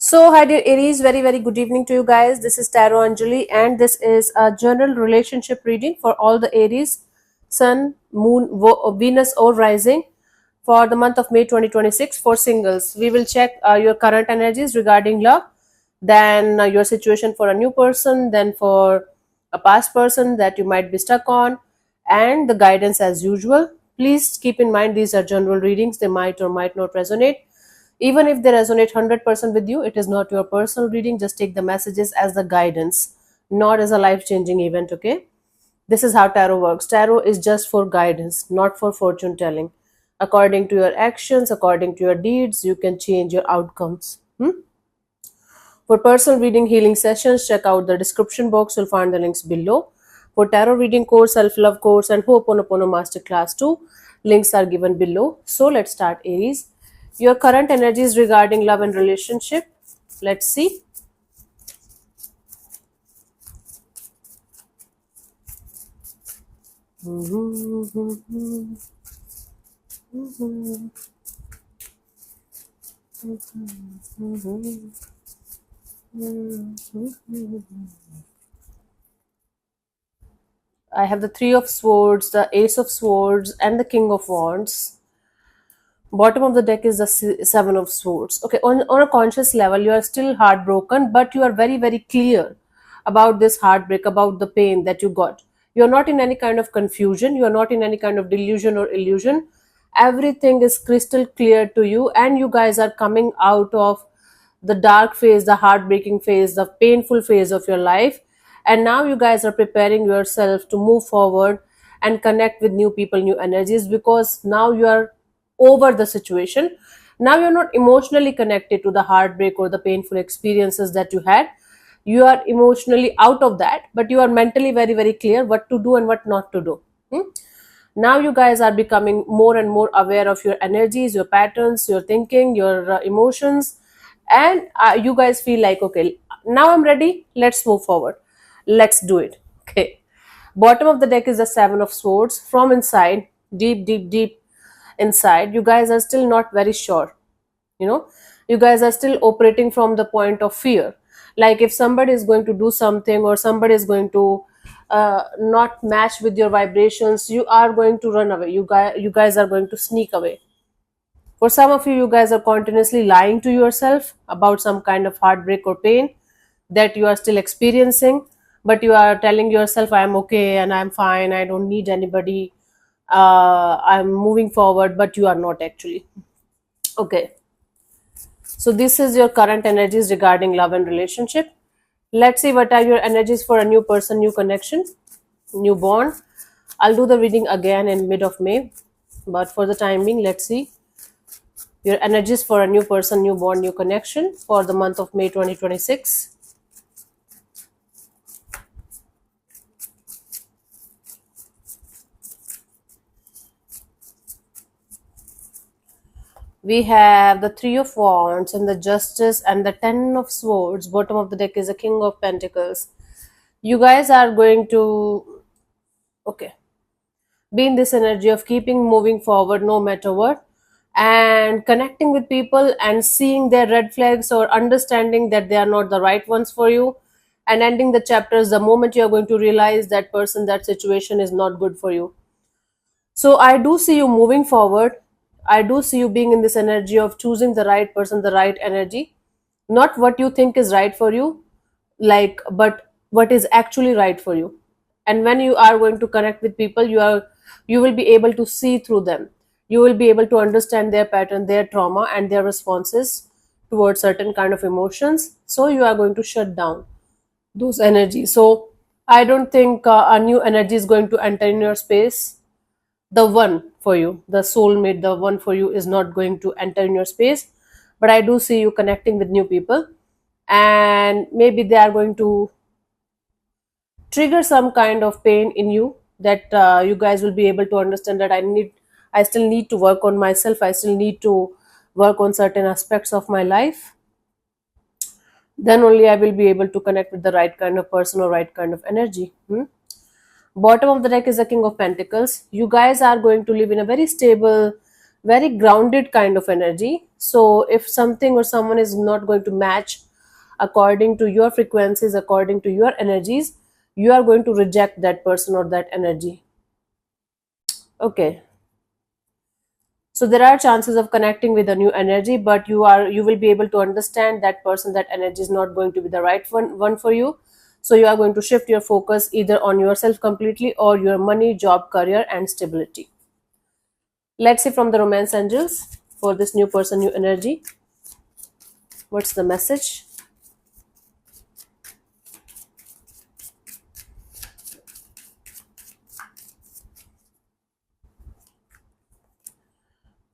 So, hi dear Aries, very good evening to you guys. This is Tarot Anjali, and this is a general relationship reading for all the Aries, Sun, Moon, Venus, or Rising for the month of May 2026 for singles. We will check your current energies regarding love, then your situation for a new person, then for a past person that you might be stuck on, and the guidance as usual. Please keep in mind these are general readings, they might or might not resonate. Even if they resonate 100% with you, it is not your personal reading. Just take the messages as the guidance, not as a life changing event, okay? This is how tarot works. Tarot is just for guidance, not for fortune telling. According to your actions, according to your deeds, you can change your outcomes. For personal reading healing sessions, check out the description box. You'll find the links below. For tarot reading course, self-love course, and Ho'oponopono Masterclass 2, links are given below. So let's start, Aries. Your current energies regarding love and relationship. Let's see. I have the Three of Swords, the Ace of Swords, and the King of Wands. Bottom of the deck is the Seven of Swords. Okay, on a conscious level, you are still heartbroken, but you are very clear about this heartbreak, about the pain that you got. You are not in any kind of confusion, you are not in any kind of delusion or illusion. Everything is crystal clear to you, and you guys are coming out of the dark phase, the heartbreaking phase, the painful phase of your life. And now you guys are preparing yourself to move forward and connect with new people, new energies, because now you are over the situation. Now you're not emotionally connected to the heartbreak or the painful experiences that you had. You are emotionally out of that, but you are mentally very clear what to do and what not to do. Now you guys are becoming more and more aware of your energies, your patterns, your thinking, your emotions, and you guys feel like, okay, now I'm ready, let's move forward, let's do it. Okay, bottom of the deck is the Seven of Swords. From inside, deep inside, you guys are still not very sure. You guys are still operating from the point of fear. Like if somebody is going to do something, or somebody is going to not match with your vibrations, you are going to run away. You guys are going to sneak away. For some of you, you guys are continuously lying to yourself about some kind of heartbreak or pain that you are still experiencing, but you are telling yourself, I'm okay and I'm fine, I don't need anybody, I'm moving forward, but you are not actually. Okay, so this is your current energies regarding love and relationship. Let's see what are your energies for a new person, new connection, new bond. I'll do the reading again in mid of May, but for the time being, let's see your energies for a new person, new bond, new connection for the month of May 2026. We have the Three of Wands and the Justice and the Ten of Swords. Bottom of the deck is the King of Pentacles. You guys are going to, okay, be in this energy of keeping moving forward no matter what, and connecting with people and seeing their red flags or understanding that they are not the right ones for you, and ending the chapters the moment you are going to realize that person, that situation is not good for you. So I do see you moving forward. I do see you being in this energy of choosing the right person, the right energy, not what you think is right for you, like, but what is actually right for you. And when you are going to connect with people, you will be able to see through them. You will be able to understand their pattern, their trauma, and their responses towards certain kind of emotions. So you are going to shut down those energies. So I don't think a new energy is going to enter in your space. The one for you, the soulmate, the one for you is not going to enter in your space. But I do see you connecting with new people, and maybe they are going to trigger some kind of pain in you that you guys will be able to understand that I still need to work on myself, I still need to work on certain aspects of my life. Then only I will be able to connect with the right kind of person or right kind of energy. Bottom of the deck is the King of Pentacles. You guys are going to live in a very stable, very grounded kind of energy. So if something or someone is not going to match according to your frequencies, according to your energies, you are going to reject that person or that energy. Okay, so there are chances of connecting with a new energy, but you will be able to understand that person, that energy is not going to be the right one for you. So you are going to shift your focus either on yourself completely or your money, job, career and stability. Let's see from the romance angels for this new person, new energy. What's the message?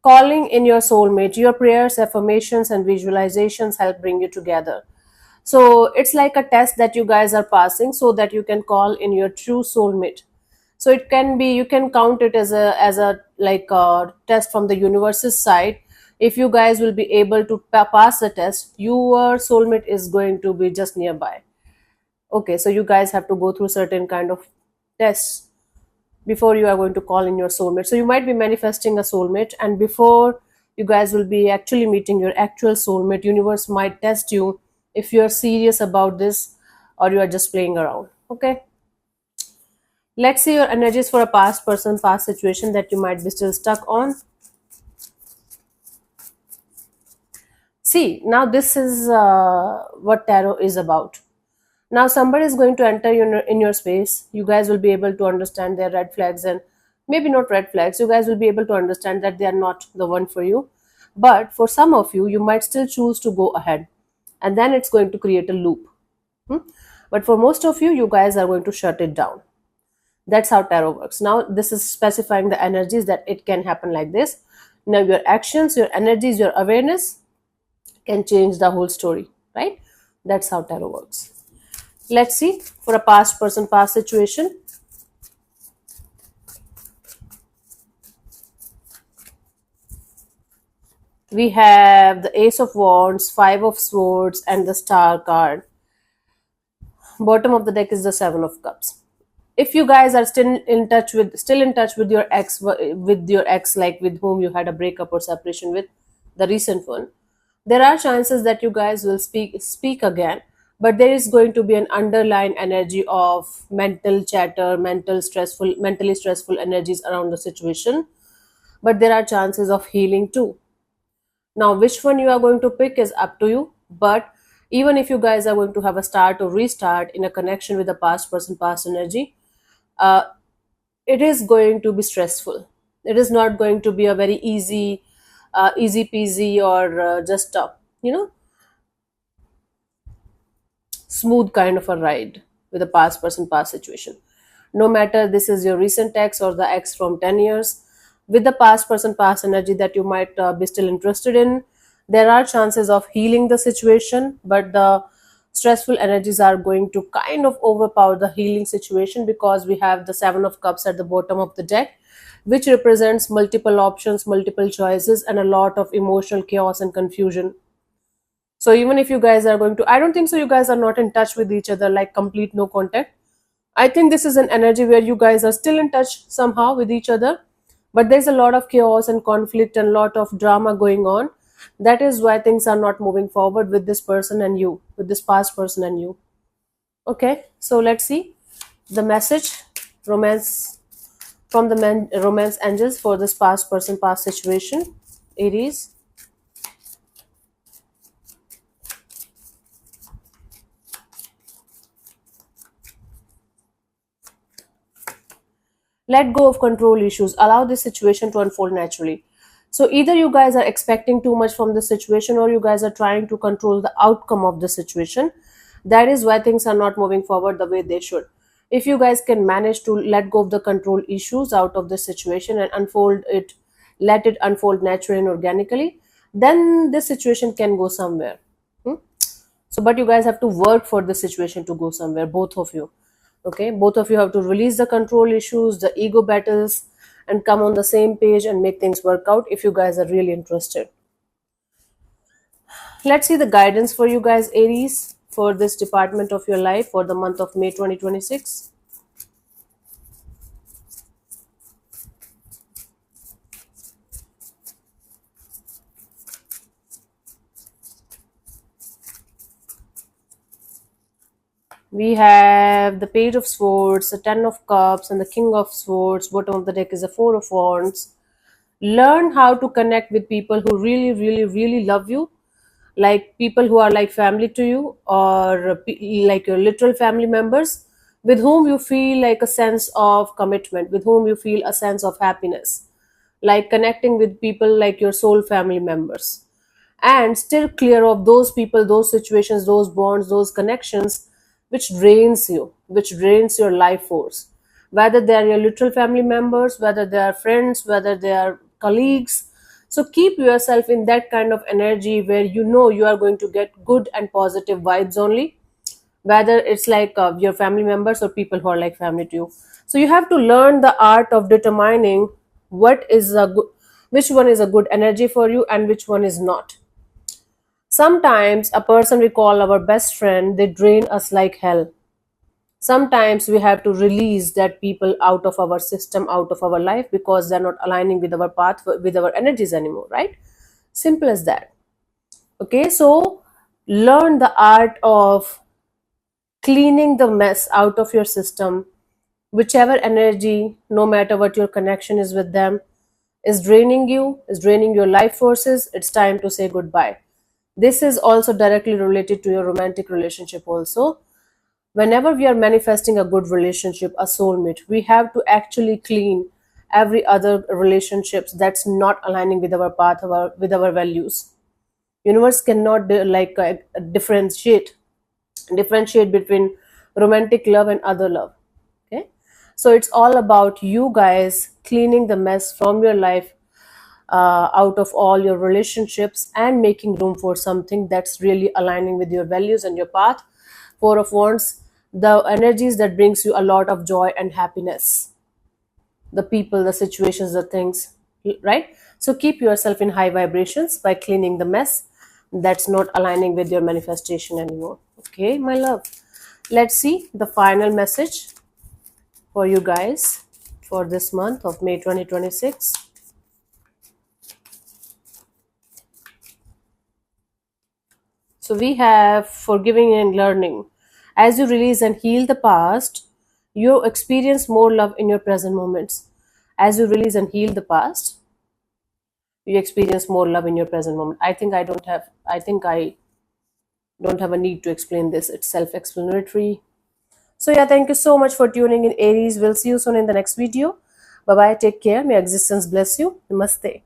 Calling in your soulmate. Your prayers, affirmations and visualizations help bring you together. So it's like a test that you guys are passing so that you can call in your true soulmate. So it can be, you can count it as a like a test from the universe's side. If you guys will be able to pass the test, your soulmate is going to be just nearby. Okay, so you guys have to go through certain kind of tests before you are going to call in your soulmate. So you might be manifesting a soulmate, and before you guys will be actually meeting your actual soulmate, universe might test you if you are serious about this or you are just playing around. Okay, let's see your energies for a past person, past situation that you might be still stuck on. See, now this is what tarot is about. Now somebody is going to enter in your space. You guys will be able to understand their red flags, and maybe not red flags. You guys will be able to understand that they are not the one for you. But for some of you, you might still choose to go ahead, and then it's going to create a loop. Hmm? But for most of you, you guys are going to shut it down. That's how tarot works. Now, this is specifying the energies that it can happen like this. Now, your actions, your energies, your awareness can change the whole story, right? That's how tarot works. Let's see for a past person, past situation. We have the Ace of Wands, Five of Swords, and the Star card. Bottom of the deck is the Seven of Cups. If you guys are still in touch with your ex, like with whom you had a breakup or separation with, the recent one, there are chances that you guys will speak again, but there is going to be an underlying energy of mental chatter, mentally stressful energies around the situation. But there are chances of healing too. Now, which one you are going to pick is up to you. But even if you guys are going to have a start or restart in a connection with the past person, past energy, uh, it is going to be stressful. It is not going to be a very easy peasy or just you know smooth kind of a ride with a past person, past situation. No matter this is your recent ex or the ex from 10 years, with the past person, past energy that you might be still interested in, there are chances of healing the situation, but the stressful energies are going to kind of overpower the healing situation because we have the Seven of Cups at the bottom of the deck, which represents multiple options, multiple choices, and a lot of emotional chaos and confusion. So even if you guys are going to, I don't think so, you guys are not in touch with each other, like complete no contact. I think this is an energy where you guys are still in touch somehow with each other, but there's a lot of chaos and conflict and lot of drama going on. That is why things are not moving forward with this person and you, with this past person and you. Okay, so let's see the message, romance from the romance angels for this past person, past situation. Aries. Let go of control issues. Allow this situation to unfold naturally. So either you guys are expecting too much from the situation or you guys are trying to control the outcome of the situation. That is why things are not moving forward the way they should. If you guys can manage to let go of the control issues out of the situation and unfold it, let it unfold naturally and organically, then this situation can go somewhere. Hmm? So, but you guys have to work for the situation to go somewhere, both of you. Okay, both of you have to release the control issues, the ego battles, and come on the same page and make things work out if you guys are really interested. Let's see the guidance for you guys, Aries, for this department of your life for the month of May 2026. We have the Page of Swords, the Ten of Cups, and the King of Swords. Bottom of the deck is the Four of Wands. Learn how to connect with people who really, really, really love you, like people who are like family to you, or like your literal family members, with whom you feel like a sense of commitment, with whom you feel a sense of happiness, like connecting with people like your soul family members, and still clear of those people, those situations, those bonds, those connections which drains you, which drains your life force, whether they are your literal family members, whether they are friends, whether they are colleagues. So keep yourself in that kind of energy where you know you are going to get good and positive vibes only, whether it's like your family members or people who are like family to you. So you have to learn the art of determining what is a good, which one is a good energy for you and which one is not. Sometimes a person we call our best friend, they drain us like hell. Sometimes we have to release that people out of our system, out of our life, because they're not aligning with our path, with our energies anymore, right? Simple as that. Okay, so learn the art of cleaning the mess out of your system. Whichever energy, no matter what your connection is with them, is draining you, is draining your life forces, it's time to say goodbye. This is also directly related to your romantic relationship also. Whenever we are manifesting a good relationship, a soulmate, we have to actually clean every other relationships that's not aligning with our path, with our values. Universe cannot differentiate between romantic love and other love. Okay, so it's all about you guys cleaning the mess from your life, out of all your relationships, and making room for something that's really aligning with your values and your path. Four of Wands, the energies that brings you a lot of joy and happiness, the people, the situations, the things, right? So keep yourself in high vibrations by cleaning the mess that's not aligning with your manifestation anymore. Okay, my love, let's see the final message for you guys for this month of May 2026. So we have forgiving and learning. As you release and heal the past, you experience more love in your present moments. As you release and heal the past, you experience more love in your present moment. I think I don't have a need to explain this. It's self-explanatory. So yeah, thank you so much for tuning in, Aries. We'll see you soon in the next video. Bye bye. Take care. May existence bless you. Namaste.